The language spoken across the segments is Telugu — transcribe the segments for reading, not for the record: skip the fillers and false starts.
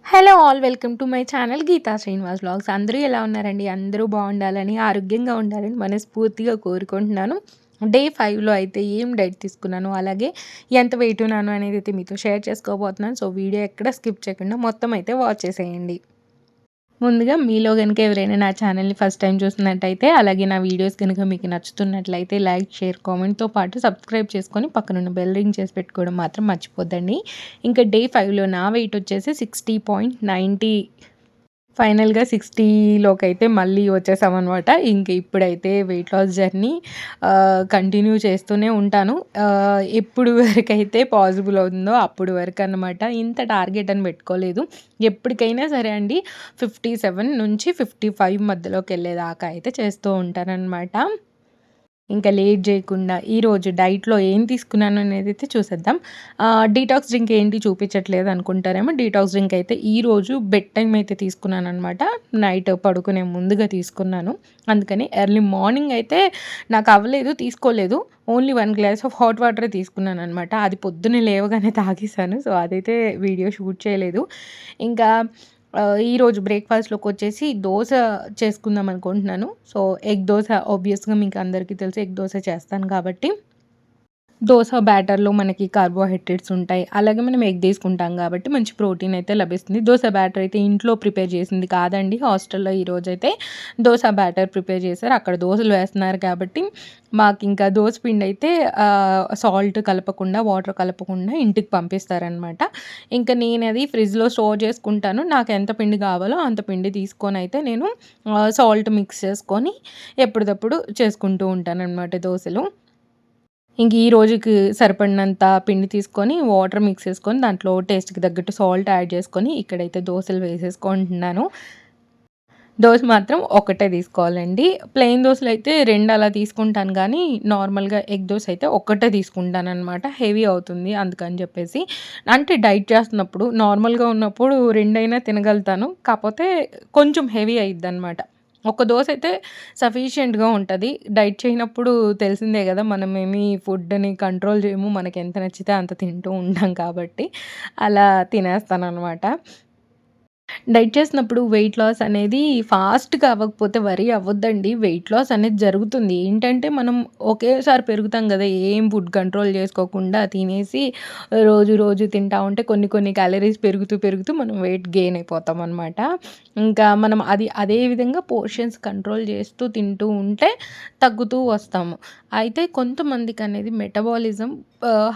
Hello all welcome to my channel Geetha Srinivas vlogs. అందరూ ఎలా ఉన్నారండి? అందరూ బాగుండాలని, ఆరోగ్యంగా ఉండాలని మనస్ఫూర్తిగా కోరుకుంటున్నాను. డే 5లో అయితే ఏం డైట్ తీసుకున్నాను, అలాగే ఎంత వెయిట్ ఉన్నాను అనేది అయితే మీతో షేర్ చేసుకోబోతున్నాను. సో వీడియో ఎక్కడ స్కిప్ చేయకుండా మొత్తం అయితే వాచ్ చేసేయండి. ముందుగా మీలో గనుక ఎవరైనా నా ఛానల్ని ఫస్ట్ టైం చూస్తున్నట్టయితే, అలాగే నా వీడియోస్ కనుక మీకు నచ్చుతున్నట్లయితే లైక్, షేర్, కామెంట్తో పాటు సబ్స్క్రైబ్ చేసుకొని పక్కనున్న బెల్ రింగ్ చేసి పెట్టుకోవడం మాత్రం మర్చిపోద్దండి. ఇంకా డే 5లో నా వెయిట్ వచ్చేసి 60.90, ఫైనల్‌గా 60లోకైతే మళ్ళీ వచ్చేసామనమాట. ఇంక ఇప్పుడైతే వెయిట్ లాస్ జర్నీ కంటిన్యూ చేస్తూనే ఉంటాను. ఎప్పుడు వరకైతే పాసిబుల్ అవుతుందో అప్పుడు వరకనమాట. ఇంత టార్గెట్ అని పెట్టుకోలేదు. ఎప్పటికైనా సరే అండి 57 నుంచి 55 మధ్యలోకెళ్ళేదాకా అయితే చేస్తూ ఉంటాననమాట. ఇంకా లేట్ చేయకుండా ఈరోజు డైట్‌లో ఏం తీసుకున్నాను అనేదైతే చూసేద్దాం. డీటాక్స్ డ్రింక్ ఏంటి చూపించట్లేదు అనుకుంటారేమో. డీటాక్స్ డ్రింక్ అయితే ఈరోజు బెడ్ టైమ్ అయితే తీసుకున్నాననమాట. నైట్ పడుకునే ముందుగా తీసుకున్నాను. అందుకని ఎర్లీ మార్నింగ్ అయితే నాకు అవ్వలేదు, తీసుకోలేదు. ఓన్లీ 1 గ్లాస్ ఆఫ్ హాట్ వాటరే తీసుకున్నాననమాట. అది పొద్దున్నే లేవగానే తాగేసాను. సో అదైతే వీడియో షూట్ చేయలేదు. ఇంకా ఈరోజు బ్రేక్‌ఫాస్ట్‌లోకొచ్చేసి దోస చేసుకుందాం అనుకుంటున్నాను. సో ఎగ్ దోస ఆబ్వియస్‌గా మీకు అందరికీ తెలుసు, ఎగ్ దోస చేస్తాను కాబట్టి. దోస బ్యాటర్‌లో మనకి కార్బోహైడ్రేట్స్ ఉంటాయి. అలాగే మనం ఎగ్ తీసుకుంటాం కాబట్టి మంచి ప్రోటీన్ అయితే లభిస్తుంది. దోస బ్యాటర్ అయితే ఇంట్లో ప్రిపేర్ చేసింది కాదండి. హాస్టల్‌లో ఈరోజైతే దోస బ్యాటర్ ప్రిపేర్ చేశారు. అక్కడ దోసలు వేస్తున్నారు కాబట్టి మాకింకా దోస పిండైతే సాల్ట్ కలపకుండా, వాటర్ కలపకుండా ఇంటికి పంపిస్తారనమాట. ఇంక నేనది ఫ్రిడ్జ్‌లో స్టోర్ చేసుకుంటాను. నాకు ఎంత పిండి కావాలో అంత పిండి తీసుకొనైతే నేను సాల్ట్ మిక్స్ చేసుకొని ఎప్పటిదప్పుడు చేసుకుంటూ ఉంటాననమాట దోసలు. ఇంక ఈ రోజుకి సరిపడినంత పిండి తీసుకొని, వాటర్ మిక్స్ చేసుకొని, దాంట్లో టేస్ట్‌కి తగ్గట్టు సాల్ట్ యాడ్ చేసుకొని, ఇక్కడైతే దోసలు వేసేసుకుంటున్నాను. దోస మాత్రం ఒకటే తీసుకోవాలండి. ప్లెయిన్ దోసలైతే 2 అలా తీసుకుంటాను గానీ, నార్మల్‌గా ఎగ్ దోస అయితే ఒక్కటే తీసుకుంటాననమాట. హెవీ అవుతుంది అందుకని చెప్పేసి. అంటే డైట్ చేస్తున్నప్పుడు, నార్మల్‌గా ఉన్నప్పుడు 2 అయినా తినగలుగుతాను. కాపోతే కొంచెం హెవీ అయిద్దనమాట. ఒక దోస అయితే సఫిషియెంట్‌గా ఉంటది. డైట్ చేయనప్పుడు తెలిసిందే గదా! మనమేమి ఫుడ్‌ని కంట్రోల్ చేయము. మనకెంత నచ్చితే అంత తింటూ ఉంటాం కాబట్టి, అలా తినేస్తాననమాట. డైట్ చేసినప్పుడు వెయిట్ లాస్ అనేది ఫాస్ట్‌గా అవ్వకపోతే వరీ అవ్వద్దండి. వెయిట్ లాస్ అనేది జరుగుతుంది. ఏంటంటే మనం ఒకేసారి పెరుగుతాం గదా! ఏం ఫుడ్ కంట్రోల్ చేసుకోకుండా తినేసి రోజు రోజు తింటా ఉంటే కొన్ని కొన్ని క్యాలరీస్ పెరుగుతూ పెరుగుతూ మనం వెయిట్ గెయిన్ అయిపోతామనమాట. ఇంకా మనం అదే విధంగా పోర్షన్స్ కంట్రోల్ చేస్తూ తింటూ ఉంటే తగ్గుతూ వస్తాము. అయితే కొంతమందికనేది మెటబాలిజం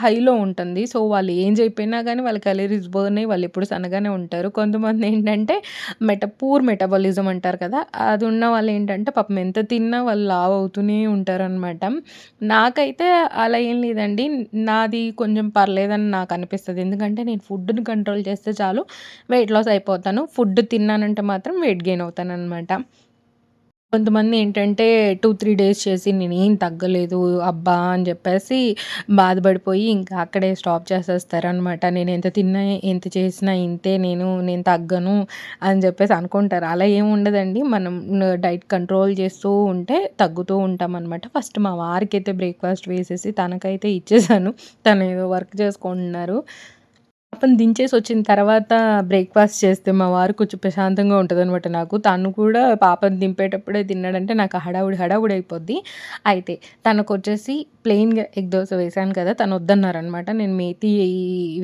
హైలో ఉంటుంది. సో, వాళ్ళు ఏం చేయకపోయినా గానీ వాళ్ళ క్యాలరీస్ బర్న్ అయ్యి వాళ్ళెప్పుడు సన్నగానే ఉంటారు. కొంతమందేంటంటే పూర్ మెటబాలిజం అంటారు కదా! అది ఉన్న వాళ్ళేంటంటే పాపం ఎంత తిన్నా వాళ్ళు లావు అవుతూనే ఉంటారనమాట. నాకైతే అలా ఏం లేదండి. నాది కొంచెం పర్లేదని నాకనిపిస్తది. ఎందుకంటే నేను ఫుడ్‌ని కంట్రోల్ చేస్తే చాలు వెయిట్ లాస్ అయిపోతాను. ఫుడ్ తిన్నానంటే మాత్రం వెయిట్ గెయిన్ అవుతాననమాట. కొంతమందేంటంటే 2, 3 డేస్ చేసి నేనేం తగ్గలేదు అబ్బా! అని జెప్పేసి బాధపడిపోయి ఇంకా అక్కడే స్టాప్ చేసేస్తారనమాట. నేనెంత తిన్నా, ఎంత చేసినా ఇంతే నేను తగ్గను అని జెప్పేసి అనుకుంటారు. అలా ఏముండదండి. మనం డైట్ కంట్రోల్ చేస్తూ ఉంటే తగ్గుతూ ఉంటామనమాట. ఫస్ట్ మా వారికైతే బ్రేక్‌ఫాస్ట్ వేసేసి తనకైతే ఇచ్చేసాను. తనేదో వర్క్ చేసుకుంటున్నారు. పాపని దించేసొచ్చిన తర్వాత బ్రేక్‌ఫాస్ట్ చేస్తే మా వారు కొంచెం ప్రశాంతంగా ఉంటదనమాట నాకు. తను కూడా పాపని దింపేటప్పుడే తిన్నాడంటే నాకు హడావుడి అయిపోద్ది. అయితే తనకొచ్చేసి ప్లెయిన్‌గా ఎగ్ దోస వేశాను కదా! తనొద్దన్నారనమాట. నేను మేతి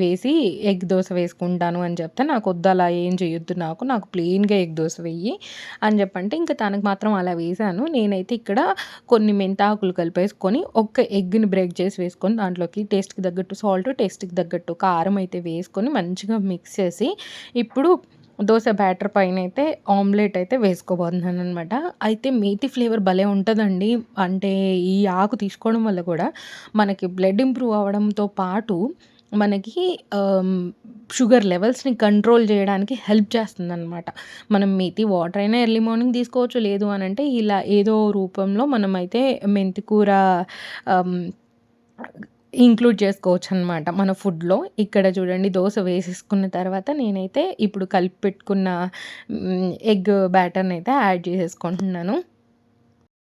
వేసి ఎగ్ దోస వేసుకుంటాను అని చెప్తే, నాకొద్దు అలా ఏం చేయొద్దు నాకు ప్లెయిన్‌గా ఎగ్ దోస వెయ్యి అని చెప్పంటే, ఇంక తనకు మాత్రం అలా వేశాను. నేనైతే ఇక్కడ కొన్ని మెంతాకులు కలిపేసుకొని, ఒక్క ఎగ్‌ని బ్రేక్ చేసి వేసుకొని, దాంట్లోకి టేస్ట్‌కి తగ్గట్టు సాల్ట్, టేస్ట్‌కి తగ్గట్టు కారం అయితే వేసుకొని మంచిగా మిక్స్ చేసి, ఇప్పుడు దోస బ్యాటర్ పైనైతే ఆమ్లెట్ అయితే వేసుకోబోతున్నాననమాట. అయితే మేతి ఫ్లేవర్ భలే ఉంటదండి. అంటే ఈ ఆకు తీసుకోవడం వల్ల కూడా మనకి బ్లడ్ ఇంప్రూవ్ అవ్వడంతో పాటు మనకి ఆహ్, షుగర్ లెవెల్స్‌ని కంట్రోల్ చేయడానికి హెల్ప్ చేస్తుందనమాట. మనం మేతి వాటర్ అయినా ఎర్లీ మార్నింగ్ తీసుకోవచ్చు. లేదు అనంటే ఇలా ఏదో రూపంలో మనమైతే మెంతి కూర ఆహ్, ఇంక్లూడ్ చేసుకోవచ్చనమాట మన ఫుడ్‌లో. ఇక్కడ చూడండి దోస వేసేసుకున్న తర్వాత నేనైతే ఇప్పుడు కలిపి పెట్టుకున్న ఎగ్ బ్యాటర్‌నైతే యాడ్ చేసేసుకుంటున్నాను.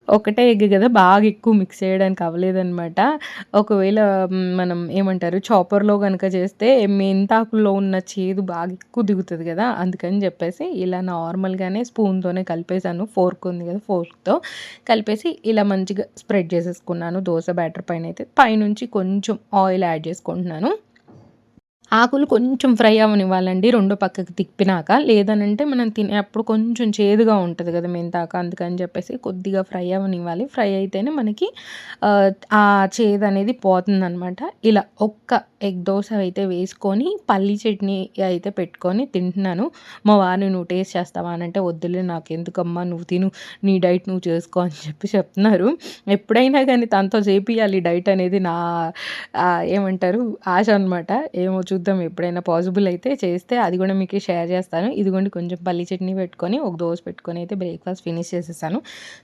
ఒకటే ఎగ్ గదా! బాగా ఎక్కువ మిక్స్ చేయడానికి అవ్వలేదనమాట. ఒకవేళ మనం ఏమంటారు చాపర్‌లో గనక చేస్తే మెంతాకుల్లో ఉన్న చేదు బాగా ఎక్కువ దిగుతది గదా! అందుకని జెప్పేసి ఇలా నార్మల్‌గానే స్పూన్‌తోనే కలిపేసాను. ఫోర్క్ ఉంది గదా! ఫోర్క్‌తో కలిపేసి ఇలా మంచిగా స్ప్రెడ్ చేసేసుకున్నాను దోస బ్యాటర్ పైనైతే. పైనుంచి కొంచెం ఆయిల్ యాడ్ చేసుకుంటున్నాను. ఆకులు కొంచెం ఫ్రై అవ్వనివ్వాలండి రెండో పక్కకి తిప్పినాక. లేదనంటే మనం తినేప్పుడు కొంచెం చేదుగా ఉంటది గదా! మెంతాకు. అందుకని జెప్పేసి కొద్దిగా ఫ్రై అవ్వనివ్వాలి. ఫ్రై అయితేనే మనకి ఆ చేదనేది పోతుందనమాట. ఇలా ఒక్క ఎగ్ దోస అయితే వేసుకొని పల్లీ చట్నీ అయితే పెట్టుకొని తింటున్నాను. మా వారిని "నువ్వు టేస్ట్ చేస్తావా?" అనంటే, "వద్దులే నాకెందుకమ్మా నువ్వు తిను. నీ డైట్ నువ్వు చేసుకో" అని చెప్తున్నారు. ఎప్పుడైనా గానీ తనతో చేపియాలి డైట్ అనేది నా ఏమంటారు ఆశ అనమాట. ఏమో చూద్దాం ఎప్పుడైనా పాసిబుల్ అయితే చేస్తే అది గూడా మీకు షేర్ చేస్తాను. ఇదిగోండి కొంచెం పల్లీ చట్నీ పెట్టుకొని, ఒక దోస పెట్టుకొని అయితే బ్రేక్‌ఫాస్ట్ ఫినిష్ చేసేసాను.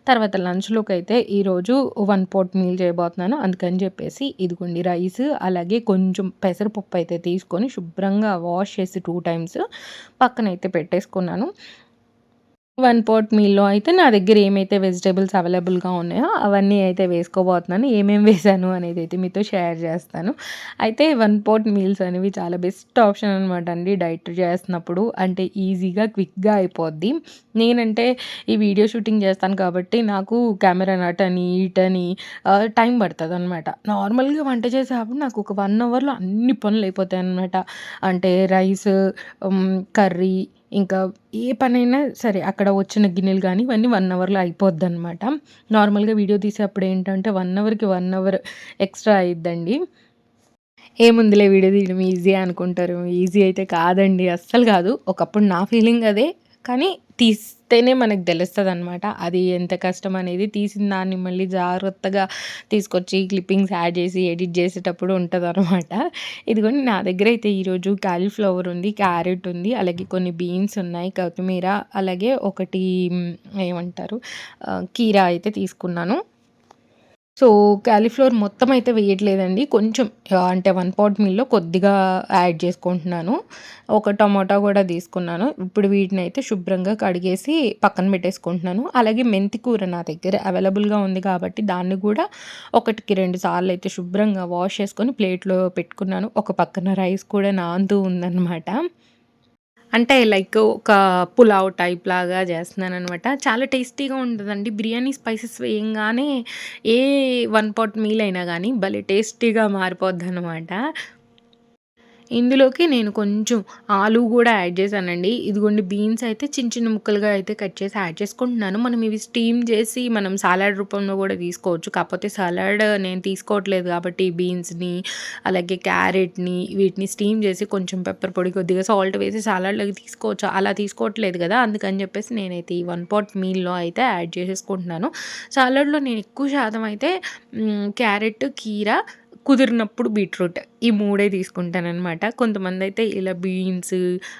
తర్వాత లంచ్‌లోకైతే ఈరోజు వన్ పాట్ మీల్ చేయబోతున్నాను. అందుకని చెప్పేసి ఇదిగోండి రైస్ అలాగే కొంచెం పెసరపప్పు అయితే తీసుకొని శుభ్రంగా వాష్ చేసి 2 టైమ్స్ పక్కనైతే పెట్టేసుకున్నాను. వన్ పాట్ మీల్‌లో అయితే నా దగ్గర ఏమైతే వెజిటబుల్స్ అవైలబుల్‌గా ఉన్నాయో అవన్నీ అయితే వేసుకోబోతున్నాను. ఏమేమి వేశాను అనేదైతే మీతో షేర్ చేస్తాను. అయితే వన్ పాట్ మీల్స్ అనేవి చాలా బెస్ట్ ఆప్షన్ అనమాట అండి డైట్ చేస్తున్నప్పుడు. అంటే ఈజీగా, క్విక్‌గా అయిపోద్ది. నేనంటే ఈ వీడియో షూటింగ్ చేస్తాను కాబట్టి నాకు కెమెరా అటని, ఇటని టైం పడతదనమాట. నార్మల్‌గా వంట చేసేటప్పుడు నాకు ఒక 1 అవర్‌లో అన్ని పనులయిపోతాయనమాట. అంటే రైస్, కర్రీ ఇంకా ఏ పనైనా సరే అక్కడ వచ్చిన గిన్నెలు గానీ ఇవన్నీ 1 అవర్‌లో అయిపోద్దనమాట. నార్మల్‌గా వీడియో తీసేప్పుడు ఏంటంటే 1 అవర్‌కి 1 అవర్ ఎక్స్‌ట్రా అయిద్దండి. ఏముందిలే వీడియో తీయడం ఈజీ అనుకుంటారు. ఈజీ అయితే కాదండి. అస్సలు కాదు. ఒకప్పుడు నా ఫీలింగ్ అదే. కానీ తీస్తేనే మనకు తెలుస్తదనమాట. అది ఎంత కష్టం అనేది. తీసిన దాన్ని మళ్ళీ జాగ్రత్తగా తీసుకొచ్చి క్లిప్పింగ్స్ యాడ్ చేసి, ఎడిట్ చేసేటప్పుడు ఉంటదనమాట. ఇదిగోండి నా దగ్గరైతే ఈరోజు కాలీఫ్లవర్ ఉంది, క్యారెట్ ఉంది, అలాగే కొన్ని బీన్స్ ఉన్నాయి, కొత్తిమీర అలాగే ఒకటి ఏమంటారు కీరా అయితే తీసుకున్నాను. సో, కాలీఫ్లవర్ మొత్తం అయితే వేయట్లేదండి. కొంచెం అంటే 1 పాట్ మీల్‌లో కొద్దిగా యాడ్ చేసుకుంటున్నాను. ఒక టమాటా గూడా తీసుకున్నాను. ఇప్పుడు వీటినైతే శుభ్రంగా కడిగేసి పక్కన పెట్టేసుకుంటున్నాను. అలాగే మెంతి కూర నా దగ్గర అవైలబుల్‌గా ఉంది కాబట్టి దాన్ని గూడా 1కి 2 సార్లయితే శుభ్రంగా వాష్ చేసుకొని ప్లేట్‌లో పెట్టుకున్నాను. ఒక పక్కన రైస్ కూడా నానుతూ ఉందనమాట. అంటే లైక్ ఒక పులావ్ టైప్‌లాగా చేస్తున్నాననమాట. చాలా టేస్టీగా ఉంటదండి. బిర్యానీ స్పైసెస్ వేయంగానే ఏ వన్ పాట్ మీల్ అయినా గానీ భలే టేస్టీగా మారిపోద్దనమాట. ఇందులోకి నేను కొంచెం ఆలు గూడా యాడ్ చేశానండి. ఇదిగోండి బీన్స్ అయితే చిన్న చిన్న ముక్కలుగా అయితే కట్ చేసి యాడ్ చేసుకుంటున్నాను. మనం ఇవి స్టీమ్ చేసి మనం సాలడ్ రూపంలో గూడా తీసుకోవచ్చు. కాకపోతే సాలడ్ నేను తీసుకోవట్లేదు కాబట్టి బీన్స్‌ని, అలాగే క్యారెట్‌ని వీటిని స్టీమ్ చేసి కొంచెం పెప్పర్ పొడి, కొద్దిగా సాల్ట్ వేసి సాలడ్‌లోకి తీసుకోవచ్చు. అలా తీసుకోవట్లేదు గదా! అందుకని చెప్పేసి నేనైతే ఈ వన్ పాట్ మీల్‌లో అయితే యాడ్ చేసేసుకుంటున్నాను. సాలడ్‌లో నేను ఎక్కువ శాతం అయితే క్యారెట్, కీరా కుదిరినప్పుడు బీట్రూట్ ఈ 3 తీసుకుంటాననమాట. కొంతమందయితే ఇలా బీన్స్,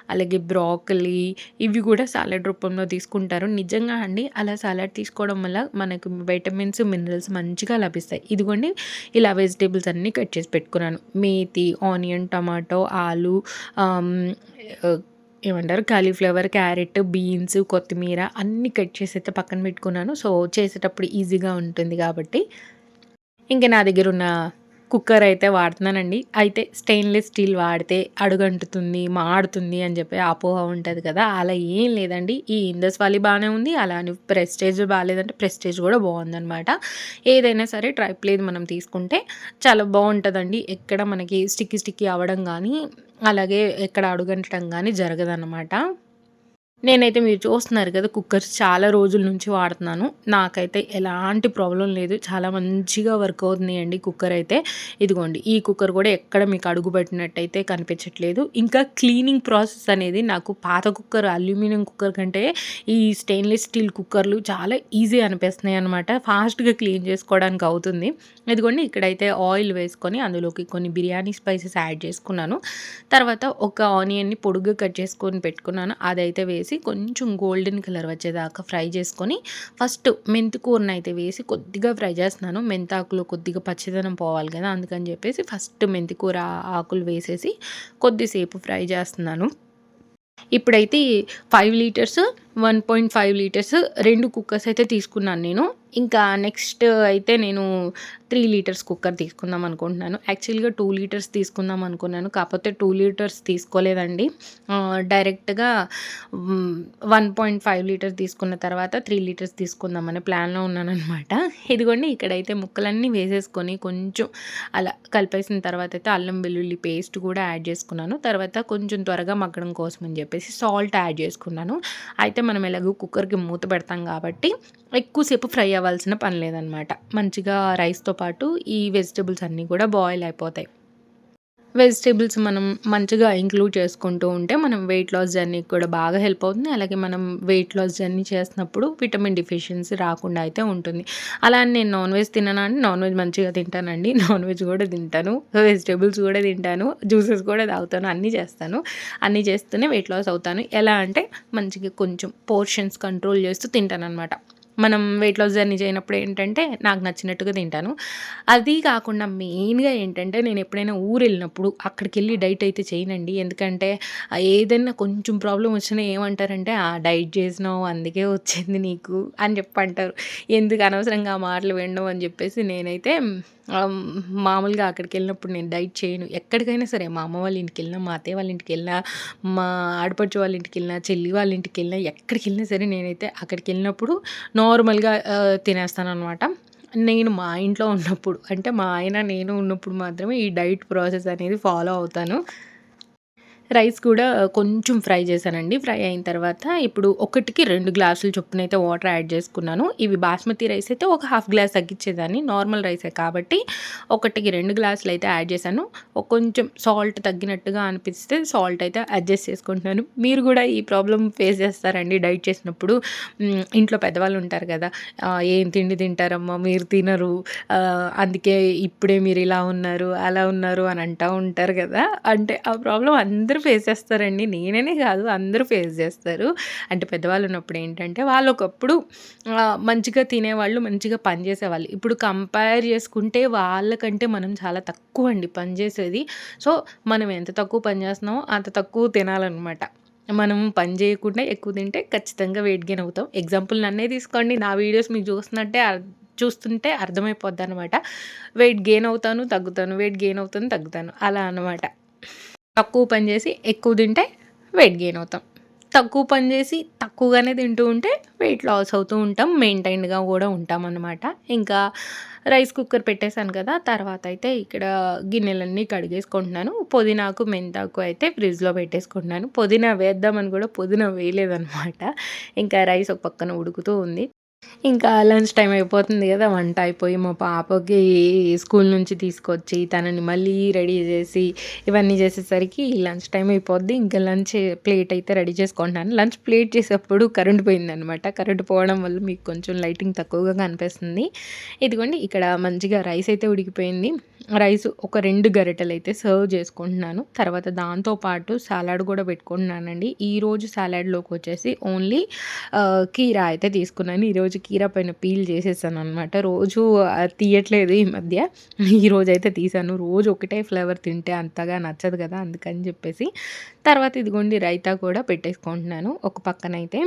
అలాగే బ్రాకలీ ఇవి గూడా సాలడ్ రూపంలో తీసుకుంటారు. నిజంగా అండి అలా సాలడ్ తీసుకోవడం వల్ల మనకు వైటమిన్స్, మినరల్స్ మంచిగా లభిస్తాయి. ఇదిగోండి ఇలా వెజిటబుల్స్ అన్నీ కట్ చేసి పెట్టుకున్నాను. మేతి, ఆనియన్, టమాటో, ఆలు ఆహ్, ఆహ్, ఏమంటారు కాలీఫ్లవర్, క్యారెట్, బీన్స్, కొత్తిమీర అన్నీ కట్ చేసి అయితే పక్కన పెట్టుకున్నాను. సో, చేసేటప్పుడు ఈజీగా ఉంటుంది గాబట్టి. ఇంక నా దగ్గరున్న కుక్కర్ అయితే వాడుతున్నానండి. అయితే స్టెయిన్‌లెస్ స్టీల్ వాడితే అడుగంటుతుంది, మాడుతుంది అని చెప్పి అపోహ ఉంటది కదా! అలా ఏం లేదండి. ఈ ఇండస్ వాలీ బానే ఉంది. అలా అని ప్రెస్టేజ్ బాలేదంటే ప్రెస్టేజ్ కూడా బావుందనమాట. ఏదైనా సరే ట్రైప్లేది మనం తీసుకుంటే చాలా బావుంటదండి. ఎక్కడ మనకి స్టిక్కీ స్టిక్కీ అవ్వడం గానీ, అలాగే ఎక్కడ అడుగంటడం గానీ జరగదనమాట. నేనైతే మీరు చూస్తున్నారు కదా! కుక్కర్స్ చాలా రోజుల నుంచి వాడుతున్నాను. నాకైతే ఎలాంటి ప్రాబ్లమ్ లేదు. చాలా మంచిగా వర్క్ అవుతున్నాయండి కుక్కర్ అయితే. ఇదిగోండి ఈ కుక్కర్ కూడా ఎక్కడ మీకు అడుగు పెట్టినట్టయితే కనిపించట్లేదు. ఇంకా క్లీనింగ్ ప్రాసెస్ అనేది నాకు పాత కుక్కర్ అల్యూమినియం కుక్కర్ కంటే ఈ స్టెయిన్‌లెస్ స్టీల్ కుక్కర్‌లు చాలా ఈజీ అనిపిస్తున్నాయి అనమాట. ఫాస్ట్‌గా క్లీన్ చేసుకోవడానికి అవుతుంది. ఇదిగోండి ఇక్కడైతే ఆయిల్ వేసుకొని అందులోకి కొన్ని బిర్యానీ స్పైసెస్ యాడ్ చేసుకున్నాను. తర్వాత ఒక ఆనియన్‌ని పొడుగ్గా కట్ చేసుకొని పెట్టుకున్నాను. అదైతే వేసి కొంచెం గోల్డెన్ కలర్ వచ్చేదాకా ఫ్రై చేసుకొని ఫస్ట్ మెంతి కూరనైతే వేసి కొద్దిగా ఫ్రై చేస్తున్నాను. మెంతాకులో కొద్దిగా పచ్చిదనం పోవాలి కదా! అందుకని చెప్పేసి ఫస్ట్ మెంతి కూర ఆకులు వేసేసి కొద్దిసేపు ఫ్రై చేస్తున్నాను. ఇప్పుడైతే 5 లీటర్స్, 1.5 లీటర్స్ 2 కుక్కర్స్ అయితే తీసుకున్నాను నేను. ఇంకా నెక్స్ట్ అయితే నేను 3 లీటర్స్ కుక్కర్ తీసుకుందాం అనుకుంటున్నాను. యాక్చువల్‌గా 2 లీటర్స్ తీసుకుందాం అనుకున్నాను. కాకపోతే 2 లీటర్స్ తీసుకోలేదండి. డైరెక్ట్‌గా 1.5 లీటర్స్ తీసుకున్న తర్వాత 3 లీటర్స్ తీసుకుందామనే ప్లాన్‌లో ఉన్నాననమాట. ఇదిగోండి ఇక్కడైతే ముక్కలన్నీ వేసేసుకొని కొంచెం అలా కలిపేసిన తర్వాత అయితే అల్లం వెల్లుల్లి పేస్ట్ కూడా యాడ్ చేసుకున్నాను. తర్వాత కొంచెం త్వరగా మగ్గడం కోసం అని చెప్పేసి సాల్ట్ యాడ్ చేసుకున్నాను. అయితే మనం ఎలాగో కుక్కర్‌కి మూత పెడతాం కాబట్టి ఎక్కువసేపు ఫ్రై అవ్వాల్సిన పని లేదనమాట. మంచిగా రైస్‌తో పాటు ఈ వెజిటబుల్స్ అన్నీ కూడా బాయిల్ అయిపోతాయి. వెజిటబుల్స్ మనం మంచిగా ఇంక్లూడ్ చేసుకుంటూ ఉంటే మనం వెయిట్ లాస్ జర్నీకి కూడా బాగా హెల్ప్ అవుతుంది. అలాగే మనం వెయిట్ లాస్ జర్నీ చేస్తున్నప్పుడు విటమిన్ డెఫిషియన్సీ రాకుండా అయితే ఉంటుంది. అలా అని నేను నాన్ వెజ్ తిననా అంటే నాన్ వెజ్ మంచిగా తింటానండి. నాన్ వెజ్ కూడా తింటాను. వెజిటబుల్స్ కూడా తింటాను. జ్యూసెస్ కూడా తాగుతాను. అన్నీ చేస్తాను. అన్నీ చేస్తూనే వెయిట్ లాస్ అవుతాను. ఎలా అంటే మంచిగా కొంచెం పోర్షన్స్ కంట్రోల్ చేస్తూ తింటాననమాట. మనం వెయిట్ లాస్ జర్నీ చేయనప్పుడు ఏంటంటే నాకు నచ్చినట్టుగా తింటాను. అది కాకుండా మెయిన్‌గా ఏంటంటే నేను ఎప్పుడైనా ఊరెళ్ళినప్పుడు అక్కడికెళ్ళి డైట్ అయితే చేయనండి. ఎందుకంటే ఏదైనా కొంచెం ప్రాబ్లమ్ వచ్చినా ఏమంటారంటే, డైట్ చేసినావు అందుకే వచ్చింది నీకు" అని చెప్పి అంటారు. ఎందుకు అనవసరంగా ఆ మాటలు వినడం అని చెప్పేసి నేనైతే ఆహ్, మామూలుగా అక్కడికెళ్ళినప్పుడు నేను డైట్ చేయను. ఎక్కడికైనా సరే మా అమ్మ వాళ్ళ ఇంటికెళ్ళినా, మా అత్తయ్య వాళ్ళ ఇంటికెళ్ళినా, మా ఆడపడుచు వాళ్ళ ఇంటికెళ్ళినా, చెల్లి వాళ్ళ ఇంటికెళ్ళినా, ఎక్కడికెళ్ళినా సరే నేనైతే అక్కడికెళ్ళినప్పుడు నార్మల్‌గా తినేస్తాననమాట. నేను మా ఇంట్లో ఉన్నప్పుడు అంటే మా ఆయన, నేను ఉన్నప్పుడు మాత్రమే ఈ డైట్ ప్రాసెస్ అనేది ఫాలో అవుతాను. రైస్ కూడా కొంచెం ఫ్రై చేశానండి. ఫ్రై అయిన తర్వాత ఇప్పుడు ఒకటికి 2 గ్లాసుల చొప్పునైతే వాటర్ యాడ్ చేసుకున్నాను. ఇవి బాస్మతి రైస్ అయితే ఒక హాఫ్ గ్లాస్ తగ్గించేదాన్ని. నార్మల్ రైసే కాబట్టి ఒకటికి 2 గ్లాసులైతే యాడ్ చేశాను. కొంచెం సాల్ట్ తగ్గినట్టుగా అనిపిస్తే సాల్ట్ అయితే అడ్జస్ట్ చేసుకుంటున్నాను. మీరు కూడా ఈ ప్రాబ్లమ్ ఫేస్ చేస్తారండి డైట్ చేసినప్పుడు. ఇంట్లో పెద్దవాళ్ళు ఉంటారు కదా! "ఏం తిండి తింటారమ్మా మీరు తినరు. అందుకే ఇప్పుడే మీరు ఇలా ఉన్నారు, అలా ఉన్నారు" అని అంటా ఉంటారు కదా! అంటే ఆ ప్రాబ్లమ్ అందరూ ఫేస్ చేస్తారండి. నేననే కాదు అందరూ ఫేస్ చేస్తారు. అంటే పెద్దవాళ్ళు ఉన్నప్పుడు ఏంటంటే వాళ్ళు ఒకప్పుడు మంచిగా తినేవాళ్ళు, మంచిగా పని చేసేవాళ్ళు. ఇప్పుడు కంపేర్ చేసుకుంటే వాళ్ళకంటే మనం చాలా తక్కువండి పని చేసేది. సో, మనం ఎంత తక్కువ పని చేస్తున్నామో అంత తక్కువ తినాలనమాట. మనం పని చేయకుండా ఎక్కువ తింటే ఖచ్చితంగా వెయిట్ గెయిన్ అవుతాం. ఎగ్జాంపుల్ నన్నే తీసుకోండి. నా వీడియోస్ మీకు చూస్తుంటే అర్థమైపోద్దనమాట. వెయిట్ గెయిన్ అవుతాను, తగ్గుతాను. వెయిట్ గెయిన్ అవుతాను, తగ్గుతాను. అలా అనమాట. తక్కువ పని చేసి ఎక్కువ తింటే వెయిట్ గెయిన్ అవుతాం. తక్కువ పని చేసి తక్కువగానే తింటూ ఉంటే వెయిట్ లాస్ అవుతూ ఉంటాం. మెయింటైన్డ్‌గా కూడా ఉంటామనమాట. ఇంకా రైస్ కుక్కర్ పెట్టేసాను కదా! తర్వాత అయితే ఇక్కడ గిన్నెలన్నీ కడిగేసుకుంటున్నాను. పుదీనాకు, మెంతాకు అయితే ఫ్రిడ్జ్‌లో పెట్టేసుకుంటున్నాను. పుదీనా వేద్దామని కూడా పుదీనా వేయలేదనమాట. ఇంకా రైస్ ఒక పక్కన ఉడుకుతూ ఉంది. ఇంకా లంచ్ టైమ్ అయిపోతుంది గదా! వంట అయిపోయి మా పాపకి స్కూల్ నుంచి తీసుకొచ్చి, తనని మళ్ళీ రెడీ జేసి, ఇవన్నీ జేసేసరికి లంచ్ టైమ్ అయిపోద్ది. ఇంకా లంచ్ ప్లేట్ అయితే రెడీ చేసుకుంటున్నాను. లంచ్ ప్లేట్ చేసేప్పుడు కరెంట్ పోయిందనమాట. కరెంట్ పోవడం వల్ల మీకు కొంచెం లైటింగ్ తక్కువగా కనిపిస్తుంది. ఇదిగోండి ఇక్కడ మంచిగా రైస్ అయితే ఉడికిపోయింది. రైస్ ఒక 2 గరిటెలైతే సర్వ్ చేసుకుంటున్నాను. తర్వాత దాంతో పాటు సాలడ్ గూడా పెట్టుకుంటున్నానండి. ఈరోజు సాలడ్‌లోకొచ్చేసి ఓన్లీ కీరా అయితే తీసుకున్నాను. ఈరోజు కీరా పైన పీల్ చేసేసాననమాట. రోజు తీయట్లేదు ఈ మధ్య. ఈరోజైతే తీశాను. రోజు ఒకటే ఫ్లేవర్ తింటే అంతగా నచ్చదు కదా! అందుకని చెప్పేసి. తర్వాత ఇదిగోండి రైతా కూడా పెట్టేసుకుంటున్నాను ఒక పక్కనైతే.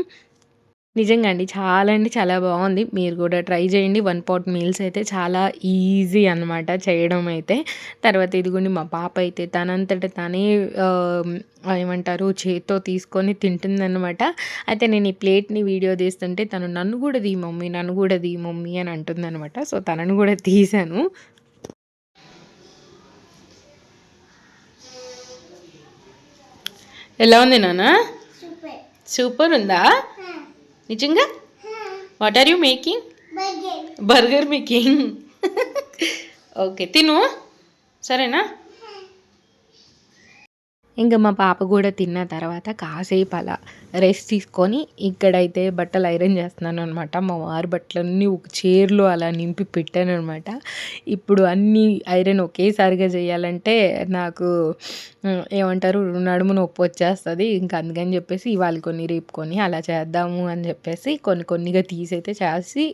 నిజంగా అండి. చాలా అంటే చాలా బావుంది. మీరు కూడా ట్రై చేయండి. వన్ పాట్ మీల్స్ అయితే చాలా ఈజీ అనమాట చేయడం అయితే. తర్వాత ఇదిగోండి మా పాప అయితే తనంతట తానే ఆహ్, ఏమంటారు చేత్తో తీసుకొని తింటుందనమాట. అయితే నేను ఈ ప్లేట్‌ని వీడియో తీస్తుంటే తను "నన్ను కూడా తీ మమ్మీ, నన్ను కూడా తీ మమ్మీ" అని అంటుందనమాట. సో, తనని కూడా తీశాను. ఎలా ఉంది నాన్న? సూపర్ ఉందా? నిజంగా? What are you making? Burger making. Okay. తిను. సరేనా? ఇంక మా పాప గూడా తిన్న తర్వాత కాసేపు అలా రెస్ట్ తీసుకొని, ఇక్కడైతే బట్టలు ఐరన్ చేస్తున్నాననమాట. మా వారి బట్టలన్నీ ఒక చైర్‌లో అలా నింపి పెట్టాననమాట. ఇప్పుడు అన్నీ ఐరన్ ఒకేసారిగా చేయాలంటే నాకు ఏమంటారు నడుము నొప్పొచ్చేస్తది. ఇంక అందుకని చెప్పేసి ఇవాళ కొన్ని, రేపు కొన్ని అలా చేద్దాము అని చెప్పేసి కొన్ని కొన్నిగా తీసైతే చేసి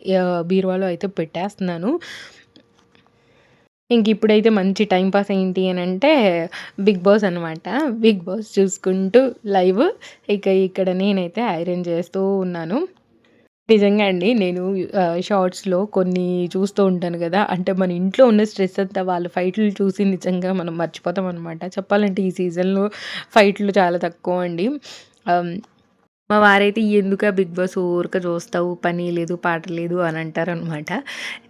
బీరువాలో అయితే పెట్టేస్తున్నాను. ఇంకిప్పుడైతే మంచి టైమ్ పాస్ ఏంటి అనంటే 'బిగ్ బాస్' అనమాట. 'బిగ్ బాస్' చూసుకుంటూ లైవ్ ఇక ఇక్కడ నేనైతే ఐరన్ చేస్తూ ఉన్నాను. నిజంగా అండి. నేను షార్ట్స్‌లో కొన్ని చూస్తూ ఉంటాను గదా! అంటే మన ఇంట్లో ఉన్న స్ట్రెస్ అంతా వాళ్ళ ఫైట్‌లు చూసి నిజంగా మనం మర్చిపోతామనమాట. చెప్పాలంటే ఈ సీజన్‌లో ఫైట్‌లు చాలా తక్కువండి. ఆహ్, మా వారైతే "ఎందుకా బిగ్ బాస్ ఊరికే చూస్తావు, పని లేదు, పాట లేదు" అని అంటారనమాట.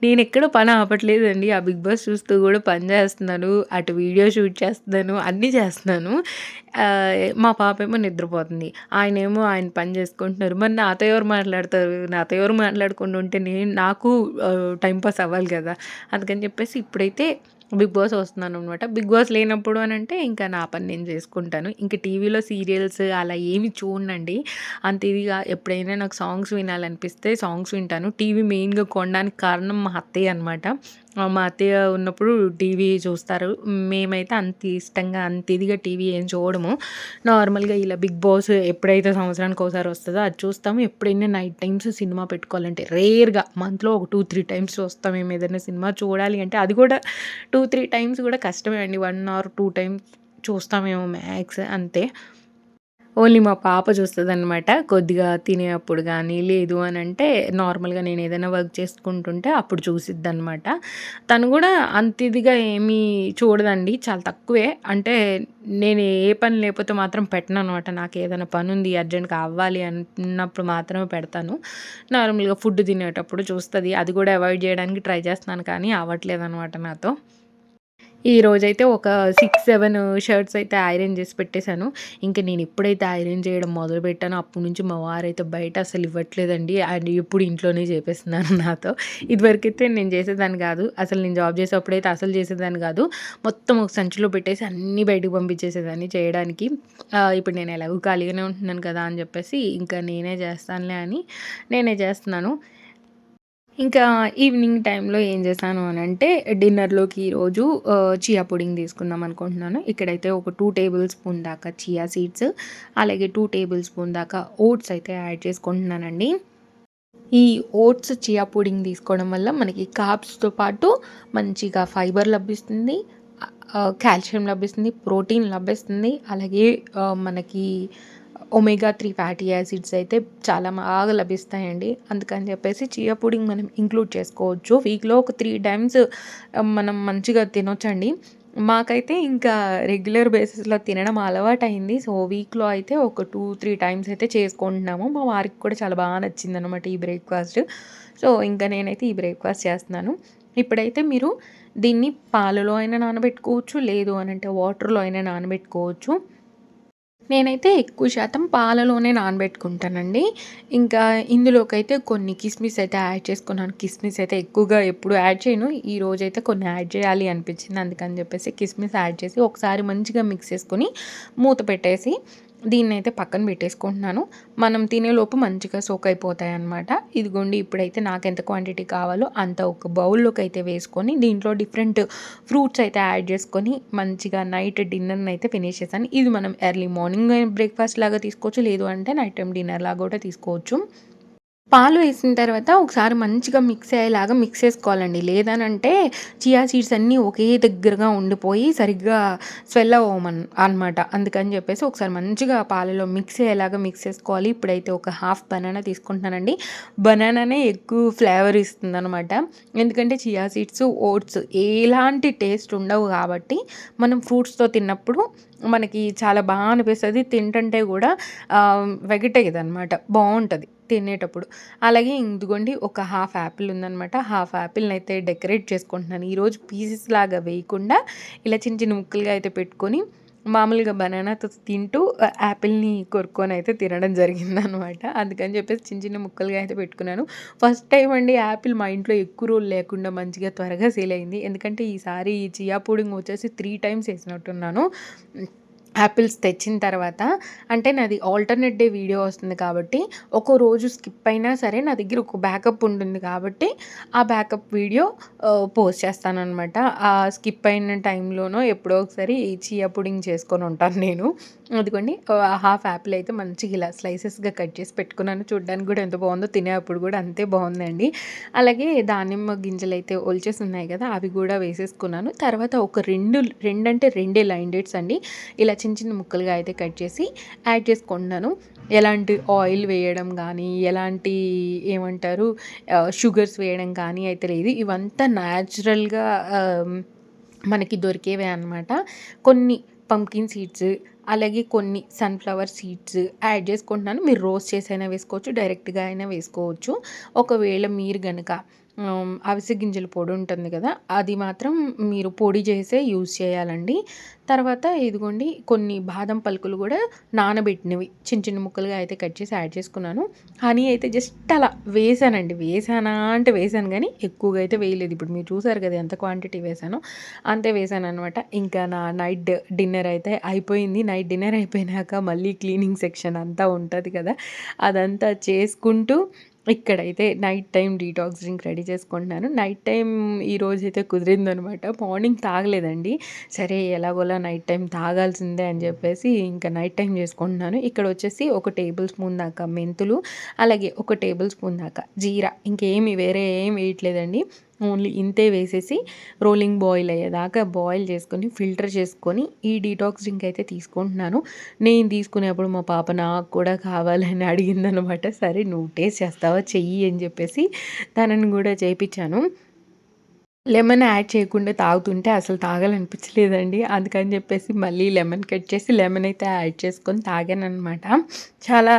నేనెక్కడ పని ఆపట్లేదండి. ఆ బిగ్ బాస్ చూస్తూ గూడా పని జేస్తున్నాను. అటు వీడియో షూట్ చేస్తున్నాను. అన్నీ చేస్తున్నాను. మా పాపేమో నిద్రపోతుంది. ఆయనేమో ఆయన పని జేసుకుంటున్నారు. మరి నాతో ఎవరు మాట్లాడతారు? నాతో ఎవరు మాట్లాడకుండా ఉంటే నాకు టైమ్ పాస్ అవ్వాలి గదా! అందుకని జెప్పేసి ఇప్పుడైతే బిగ్ బాస్ వస్తున్నాననమాట. బిగ్ బాస్ లేనప్పుడు అనంటే ఇంకా నా పని నేను జేసుకుంటాను. ఇంక టీవీలో సీరియల్స్ అలా ఏమి చూడనండి. అంత ఇదిగా ఎప్పుడైనా నాకు సాంగ్స్ వినాలనిపిస్తే సాంగ్స్ వింటాను. టీవీ మెయిన్‌గా కొనడానికి కారణం మా అత్తయ్య అనమాట. మా అత్తయ్య ఉన్నప్పుడు టీవీ చూస్తారు. మేమైతే అంత ఇష్టంగా, అంత ఇదిగా టీవీ ఏం చూడము. నార్మల్‌గా ఇలా 'బిగ్ బాస్' ఎప్పుడైతే సంవత్సరానికోసారి వస్తదో అది చూస్తాము. ఎప్పుడైనా నైట్ టైమ్స్ సినిమా పెట్టుకోవాలంటే రేర్‌గా మంత్‌లో ఒక 2, 3 టైమ్స్ చూస్తాం మేము ఏదైనా సినిమా చూడాలి అంటే. అది కూడా 2, 3 టైమ్స్ కూడా కష్టమే అండి. 1 ఆర్ 2 టైమ్స్ చూస్తామేమో మ్యాక్స్ అంతే. ఓన్లీ మా పాప చూస్తదనమాట. కొద్దిగా తినేప్పుడు గానీ, లేదు అనంటే నార్మల్‌గా నేనేదైనా వర్క్ చేసుకుంటుంటే అప్పుడు చూసిద్దనమాట. తను గూడా అంత ఇదిగా ఏమీ చూడదండి. చాలా తక్కువే. అంటే నేను ఏ పని లేపోతే మాత్రం పెట్టననమాట. నాకేదైనా పనుంది అర్జెంట్‌గా అవ్వాలి అన్నప్పుడు మాత్రమే పెడతాను. నార్మల్‌గా ఫుడ్ తినేటప్పుడు చూస్తది. అది గూడా అవాయిడ్ జేయడానికి ట్రై చేస్తున్నాను కానీ అవ్వట్లేదనమాట నాతో. ఈరోజైతే ఒక 6, 7 షర్ట్స్ అయితే ఐరన్ జేసి పెట్టేసాను. ఇంక నేనెప్పుడైతే ఐరన్ చేయడం మొదలుపెట్టానో అప్పటి నుంచి మా వారైతే బయట అసలు ఇవ్వట్లేదండి. అండ్ ఎప్పుడు ఇంట్లోనే చేపిస్తున్నారు నాతో. ఇదివరకైతే నేను చేసేదాన్ని గాదు. అసలు నేను జాబ్ చేసేప్పుడైతే అసలు చేసేదాన్ని గాదు. మొత్తం ఒక సంచిలో పెట్టేసి అన్నీ బయటకి పంపించేసేదాన్ని చేయడానికి. ఇప్పుడు నేను ఎలాగో ఖాళీగానే ఉంటున్నాను కదా! అని చెప్పేసి ఇంకా నేనే చేస్తానులే అని నేనే చేస్తున్నాను. ఇంకా ఈవినింగ్ టైంలో ఏం చేశాను అనంటే, డిన్నర్‌లోకి ఈరోజు చియా పుడింగ్ తీసుకుందాం అనుకుంటున్నాను. ఇక్కడైతే ఒక 2 టేబుల్ స్పూన్ దాకా చియా సీడ్స్, అలాగే 2 టేబుల్ స్పూన్ దాకా ఓట్స్ అయితే యాడ్ చేసుకుంటున్నానండి. ఈ ఓట్స్, చియా పుడింగ్ తీసుకోవడం వల్ల మనకి కార్బ్స్‌తో పాటు మంచిగా ఫైబర్ లభిస్తుంది. కాల్షియం లభిస్తుంది, ప్రోటీన్ లభిస్తుంది. అలాగే మనకి ఒమేగా 3 ఫ్యాటీ యాసిడ్స్ అయితే చాలా బాగా లభిస్తాయండి. అందుకని చెప్పేసి చియా పుడింగ్ మనం ఇంక్లూడ్ చేసుకోవచ్చు. వీక్‌లో ఒక 3 టైమ్స్ మనం మంచిగా తినొచ్చండి. మాకైతే ఇంకా రెగ్యులర్ బేసిస్‌లో తినడం అలవాటయింది. సో, వీక్‌లో అయితే ఒక 2, 3 టైమ్స్ అయితే చేసుకుంటున్నాము. మా వారికి కూడా చాలా బాగా నచ్చిందనమాట ఈ బ్రేక్‌ఫాస్ట్. సో, ఇంకా నేనైతే ఈ బ్రేక్‌ఫాస్ట్ చేస్తున్నాను. ఇప్పుడైతే మీరు దీన్ని పాలలో అయినా నానబెట్టుకోవచ్చు. లేదు అనంటే వాటర్‌లో అయినా నానబెట్టుకోవచ్చు. నేనైతే ఎక్కువ శాతం పాలలోనే నానబెట్టుకుంటానండి. ఇంకా ఇందులోకైతే కొన్ని కిస్మిస్ అయితే యాడ్ చేసుకున్నాను. కిస్మిస్ అయితే ఎక్కువగా ఎప్పుడు యాడ్ చేయను. ఈరోజైతే కొన్ని యాడ్ చేయాలి అనిపించింది. అందుకని చెప్పేసి కిస్మిస్ యాడ్ చేసి ఒకసారి మంచిగా మిక్స్ చేసుకొని మూత పెట్టేసి దీన్నైతే పక్కన పెట్టేసుకుంటున్నాను. మనం తినేలోపు మంచిగా సోక్ అయిపోతాయన్నమాట. ఇదిగోండి ఇప్పుడైతే నాకెంత క్వాంటిటీ కావాలో అంత ఒక బౌల్‌లోకి అయితే వేసుకొని దీంట్లో డిఫరెంట్ ఫ్రూట్స్ అయితే యాడ్ చేసుకొని మంచిగా నైట్ డిన్నర్‌ని అయితే ఫినిష్ చేశాను. ఇది మనం ఎర్లీ మార్నింగ్ బ్రేక్‌ఫాస్ట్ లాగా తీసుకోవచ్చు. లేదు అంటే నైట్ టైమ్ డిన్నర్ లాగా కూడా తీసుకోవచ్చు. పాలు వేసిన తర్వాత ఒకసారి మంచిగా మిక్స్ అయ్యేలాగా మిక్స్ చేసుకోవాలండి. లేదనంటే చియా సీడ్స్ అన్నీ ఒకే దగ్గరగా ఉండిపోయి సరిగ్గా స్వెల్ అవ్వమన్ అనమాట. అందుకని చెప్పేసి ఒకసారి మంచిగా పాలలో మిక్స్ అయ్యేలాగా మిక్స్ చేసుకోవాలి. ఇప్పుడైతే ఒక హాఫ్ బనానా తీసుకుంటున్నానండి. బనానానే ఎక్కువ ఫ్లేవర్ ఇస్తుందనమాట. ఎందుకంటే చియా సీడ్స్, ఓట్స్ ఎలాంటి టేస్ట్ ఉండవు కాబట్టి మనం ఫ్రూట్స్‌తో తిన్నప్పుడు మనకి చాలా అనిపిస్తది. తింటుంటే గూడా వెగటేయదనమాట. బావుంటది తినేటప్పుడు. అలాగే ఇదిగోండి ఒక హాఫ్ యాపిల్ ఉందనమాట. హాఫ్ యాపిల్‌నయితే డెకరేట్ చేసుకుంటున్నాను. ఈరోజు పీసెస్ లాగా వేయకుండా ఇలా చిన్న చిన్న ముక్కలుగా అయితే పెట్టుకొని మామూలుగా బనానాతో తింటూ యాపిల్‌ని కొరుక్కొనయితే తినడం జరిగిందనమాట. అందుకని చెప్పేసి చిన్న చిన్న ముక్కలుగా అయితే పెట్టుకున్నాను. ఫస్ట్ టైమ్ అండి యాపిల్ మా ఇంట్లో ఎక్కువ రోజులు లేకుండా మంచిగా త్వరగా సేల్ అయింది. ఎందుకంటే ఈసారి ఈ చియా పుడింగ్ వచ్చేసి 3 టైమ్స్ ఏసినట్టున్నాను. యాపిల్స్ తెచ్చిన తర్వాత అంటే నాది ఆల్టర్‌నేట్ డే వీడియో వస్తుంది కాబట్టి, ఒక్కో రోజు స్కిప్ అయినా సరే నా దగ్గర ఒక బ్యాకప్ ఉంటుంది కాబట్టి, ఆ బ్యాకప్ వీడియో పోస్ట్ చేస్తాననమాట. ఆ స్కిప్ అయిన టైంలోనో ఎప్పుడో ఒకసారి ఈ చియా పుడింగ్ చేసుకొని ఉంటాను నేను. అదిగోండి హాఫ్ యాపిల్ అయితే మంచిగా ఇలా స్లైసెస్‌గా కట్ చేసి పెట్టుకున్నాను. చూడ్డానికి కూడా ఎంత బావుందో, తినేప్పుడు కూడా అంతే బావుందండి. అలాగే దానిమ్మ గింజలైతే ఒలిచేసి ఉన్నాయి కదా! అవి కూడా వేసేసుకున్నాను. తర్వాత ఒక 2 అంటే 2 లైన్ డేట్స్ అండి. ఇలా చిన్న చిన్న ముక్కలుగా అయితే కట్ చేసి యాడ్ చేసుకుంటున్నాను. ఎలాంటి ఆయిల్ వేయడం కానీ, ఎలాంటి ఏమంటారు షుగర్స్ వేయడం కానీ అయితే లేదు. ఇవంతా న్యాచురల్‌గా మనకి దొరికేవే అనమాట. కొన్ని పంకిన్ సీడ్స్, అలాగే కొన్ని సన్‌ఫ్లవర్ సీడ్స్ యాడ్ చేసుకుంటున్నాను. మీరు రోస్ట్ చేసైనా వేసుకోవచ్చు, డైరెక్ట్‌గా అయినా వేసుకోవచ్చు. ఒకవేళ మీరు గనక అవిసె గింజల పొడి ఉంటుంది కదా! అది మాత్రం మీరు పొడి చేసే యూజ్ చేయాలండి. తర్వాత ఇదిగోండి కొన్ని బాదం పలుకులు కూడా నానబెట్టినవి చిన్న చిన్న ముక్కలుగా అయితే కట్ చేసి యాడ్ చేసుకున్నాను. హనీ అయితే జస్ట్ అలా వేసానండి. వేసానా అంటే వేసాను కానీ ఎక్కువగా అయితే వేయలేదు. ఇప్పుడు మీరు చూసారు కదా ఎంత క్వాంటిటీ వేసానో అంతే వేసాననమాట. ఇంకా నా నైట్ డిన్నర్ అయితే అయిపోయింది. నైట్ డిన్నర్ అయిపోయినాక మళ్ళీ క్లీనింగ్ సెక్షన్ అంతా ఉంటది కదా! అదంతా చేసుకుంటూ ఇక్కడైతే night time detox drink ready చేసుకుంటున్నాను. నైట్ టైం ఈరోజైతే కుదిరిందనమాట. మార్నింగ్ తాగలేదండి. సరే ఎలాగోలా నైట్ టైం తాగాల్సిందే అని చెప్పేసి ఇంకా నైట్ టైం చేసుకుంటున్నాను. ఇక్కడ వచ్చేసి ఒక టేబుల్ స్పూన్ దాకా మెంతులు, అలాగే ఒక టేబుల్ స్పూన్ దాకా జీరా, ఇంకేమి వేరే ఏం వేయట్లేదండి. ఓన్లీ ఇంతే వేసేసి రోలింగ్ బాయిల్ అయ్యేదాకా బాయిల్ చేసుకొని ఫిల్టర్ చేసుకొని ఈ డీటాక్స్ డ్రింక్ అయితే తీసుకుంటున్నాను. నేను తీసుకునేప్పుడు మా పాప నాకు కూడా కావాలని అడిగిందనమాట. సరే నువ్వు టేస్ట్ చేస్తావా చెయ్యి అని చెప్పేసి తనని కూడా చేయించాను. లెమన్ యాడ్ చేయకుండా తాగుతుంటే అసలు తాగాలనిపించలేదండి. అందుకని చెప్పేసి మళ్ళీ లెమన్ కట్ చేసి లెమన్ అయితే యాడ్ చేసుకొని తాగాననమాట. చాలా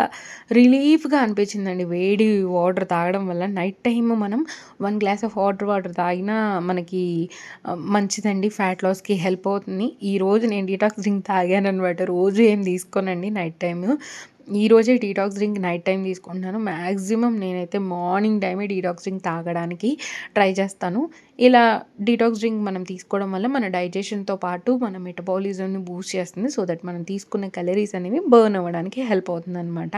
రిలీఫ్‌గా అనిపించిందండి వేడి వాటర్ తాగడం వల్ల. నైట్ టైమ్ మనం 1 గ్లాస్ ఆఫ్ వాటర్ తాగినా మనకి మంచిదండి. ఫ్యాట్ లాస్‌కి హెల్ప్ అవుతుంది. ఈరోజు నేను డీటాక్స్ డ్రింక్ తాగాననమాట. రోజు ఏం తీసుకోనండి నైట్ టైము. ఈరోజే డీటాక్స్ డ్రింక్ నైట్ టైం తీసుకుంటున్నాను. మ్యాక్సిమం నేనైతే మార్నింగ్ టైమే డీటాక్స్ డ్రింక్ తాగడానికి ట్రై చేస్తాను. ఇలా డీటాక్స్ డ్రింక్ మనం తీసుకోవడం వల్ల మన డైజెషన్‌తో పాటు మన మెటబాలిజంని బూస్ట్ చేస్తుంది. సో దట్ మనం తీసుకున్న క్యాలరీస్ అనేవి బర్న్ అవ్వడానికి హెల్ప్ అవుతుందనమాట.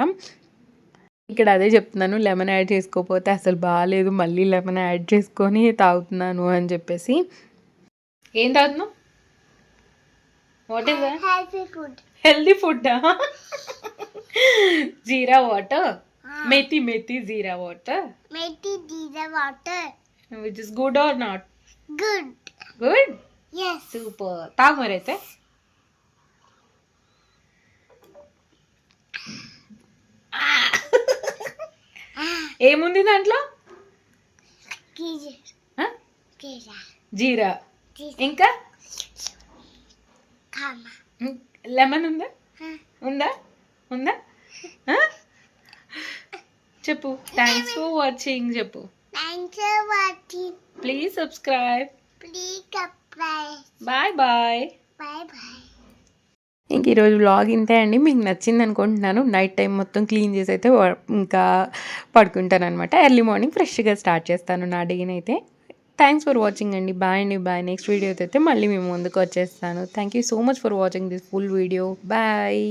ఇక్కడ అదే చెప్తున్నాను. లెమన్ యాడ్ చేసుకోకపోతే అసలు బాలేదు. మళ్ళీ లెమన్ యాడ్ చేసుకొని తాగుతున్నాను అని చెప్పేసి. ఏం తాగుతున్నావు? What is that? Healthy food. Healthy ఫుడ్డా? Jeera water, methi jeera water, Methi jeera water. Which is good or not Good. Good? Yes. Super. తాగు మరైతే. ఏముంది దాంట్లో? Jeera. ఆ? Jeera. జీరా, Jeera. ఇంకా Kama. లెమన్ ఉందా? Huh? ఉందా? ఉందా? ఆ? చెప్పు. థ్యాంక్స్ ఫర్ వాచింగ్ చెప్పు. Thanks for watching. Please subscribe. Please subscribe. Bye bye. Bye bye. ఇంక ఈరోజు వ్లాగ్ ఇంతే అండి. మీకు నచ్చింది అనుకుంటున్నాను. నైట్ టైం మొత్తం క్లీన్ చేసి అయితే ఇంకా పడుకుంటాననమాట. ఎర్లీ మార్నింగ్ ఫ్రెష్గా స్టార్ట్ చేస్తాను నా డేని అయితే. థ్యాంక్స్ ఫర్ వాచింగ్ అండి. బాయ్ అండి. బాయ్. నెక్స్ట్ వీడియోతో అయితే మళ్ళీ మేము ముందుకు వచ్చేస్తాను. Thank you so much for watching this full video. Bye.